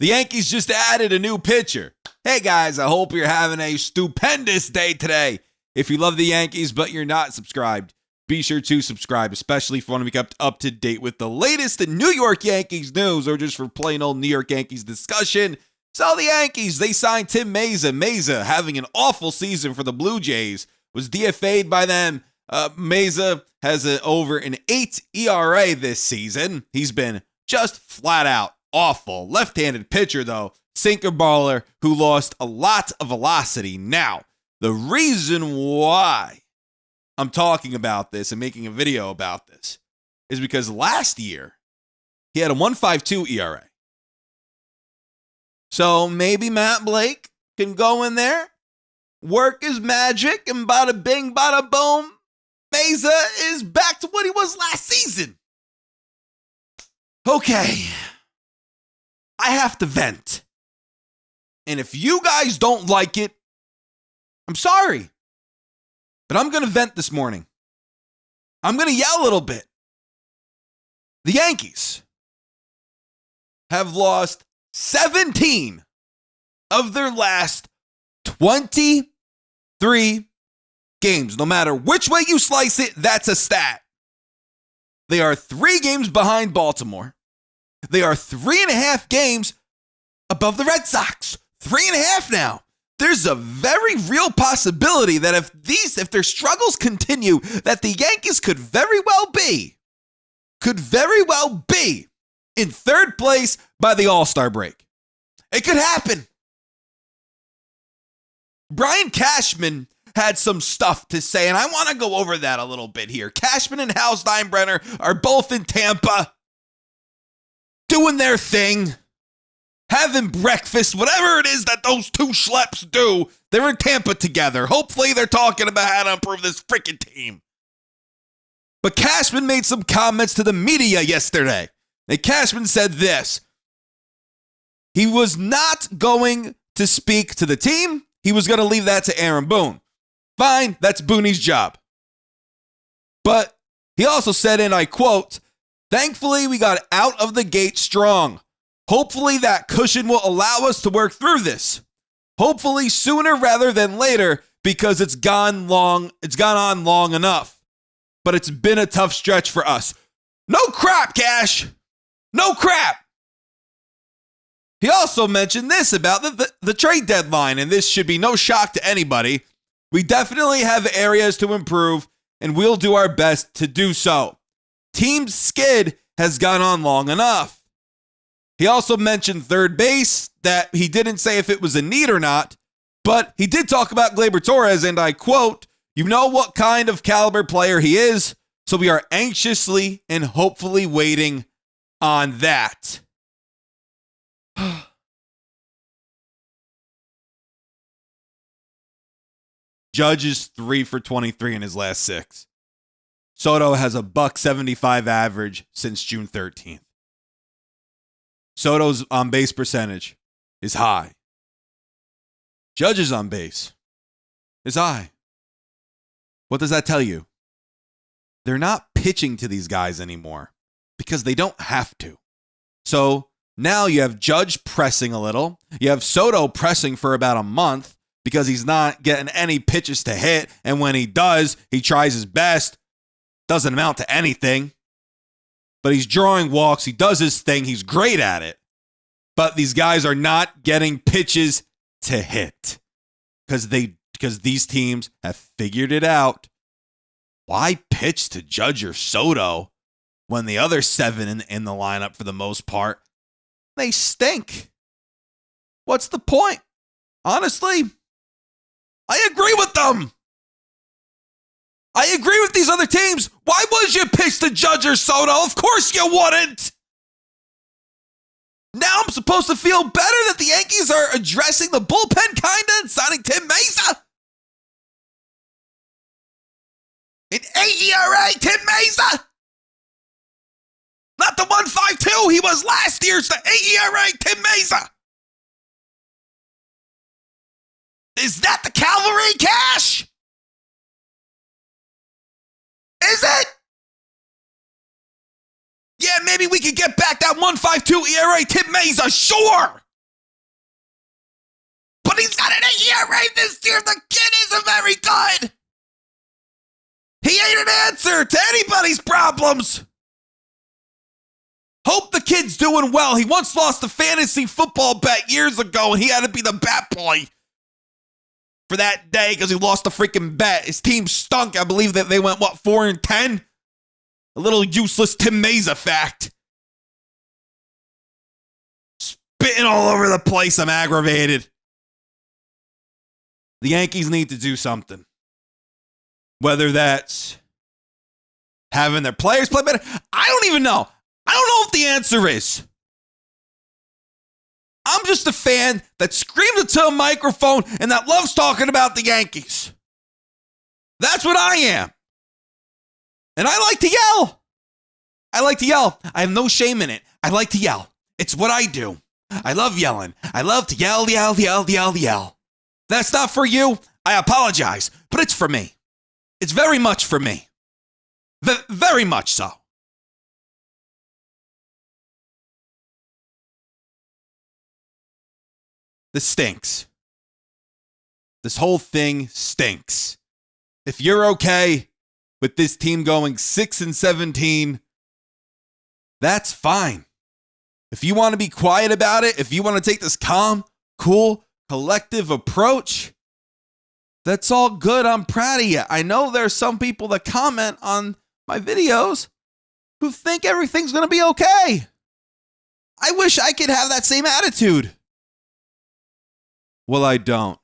The Yankees just added a new pitcher. Hey guys, I hope you're having a stupendous day today. If you love the Yankees but you're not subscribed, be sure to subscribe, especially if you want to be kept up to date with the latest in New York Yankees news or just for plain old New York Yankees discussion. So the Yankees, they signed Tim Meza. Meza, having an awful season for the Blue Jays, was DFA'd by them. Meza has over an 8 ERA this season. He's been just flat out awful. Left-handed pitcher, though, sinker baller who lost a lot of velocity. Now, the reason why I'm talking about this and making a video about this is because last year he had a 1.52 ERA. So maybe Matt Blake can go in there, work his magic, and bada bing, bada boom, Meza is back to what he was last season. Okay. I have to vent. And if you guys don't like it, I'm sorry. But I'm going to vent this morning. I'm going to yell a little bit. The Yankees have lost 17 of their last 23 games. No matter which way you slice it, that's a stat. They are 3 games behind Baltimore. They are 3.5 games above the Red Sox. 3.5 now. There's a very real possibility that if their struggles continue, that the Yankees could very well be in third place by the All-Star break. It could happen. Brian Cashman had some stuff to say, and I want to go over that a little bit here. Cashman and Hal Steinbrenner are both in Tampa, doing their thing, having breakfast, whatever it is that those two schleps do. They're in Tampa together. Hopefully they're talking about how to improve this freaking team. But Cashman made some comments to the media yesterday. And Cashman said this. He was not going to speak to the team. He was going to leave that to Aaron Boone. Fine, that's Boone's job. But he also said, and I quote, "Thankfully, we got out of the gate strong. Hopefully that cushion will allow us to work through this. Hopefully sooner rather than later, because it's gone on long enough. But it's been a tough stretch for us." No crap, Cash. No crap. He also mentioned this about the trade deadline, and this should be no shock to anybody. We definitely have areas to improve, and we'll do our best to do so. Team skid has gone on long enough. He also mentioned third base, that he didn't say if it was a need or not, but he did talk about Gleyber Torres, and I quote, "You know what kind of caliber player he is, so we are anxiously and hopefully waiting on that." Judge is 3 for 23 in his last 6. Soto has a .175 average since June 13th. Soto's on base percentage is high. Judge's on base is high. What does that tell you? They're not pitching to these guys anymore because they don't have to. So now you have Judge pressing a little. You have Soto pressing for about a month because he's not getting any pitches to hit. And when he does, he tries his best. Doesn't amount to anything. But he's drawing walks. He does his thing. He's great at it. But these guys are not getting pitches to hit because these teams have figured it out. Why pitch to Judge or Soto when the other 7 in the lineup, for the most part, they stink? What's the point? Honestly, I agree with them. I agree with these other teams. Why would you pitch to Judge or Soto? Of course you wouldn't. Now I'm supposed to feel better that the Yankees are addressing the bullpen kinda and signing Tim Meza. An 8 ERA, Tim Meza. Not the 1.52 he was last year. It's the 8 ERA, Tim Meza. Is that the cavalry, Cash? Is it? Yeah, maybe we could get back that 1.52 ERA Tim Meza, sure. But he's got an 8-year rate this year. The kid isn't very good. He ain't an answer to anybody's problems. Hope the kid's doing well. He once lost a fantasy football bet years ago, and he had to be the bat boy for that day because he lost the freaking bet. His team stunk. I believe that they went, 4-10? A little useless Tim Mesa fact. Spitting all over the place. I'm aggravated. The Yankees need to do something. Whether that's having their players play better. I don't even know. I don't know if the answer is. I'm just a fan that screams into a microphone and that loves talking about the Yankees. That's what I am. And I like to yell. I have no shame in it. I like to yell. It's what I do. I love yelling. I love to yell, yell, yell, yell, yell. That's not for you. I apologize, but it's for me. It's very much for me. Very much so. This stinks. This whole thing stinks. If you're okay with this team going 6-17, that's fine. If you want to be quiet about it, if you want to take this calm, cool, collective approach, that's all good. I'm proud of you. I know there's some people that comment on my videos who think everything's going to be okay. I wish I could have that same attitude. Well, I don't.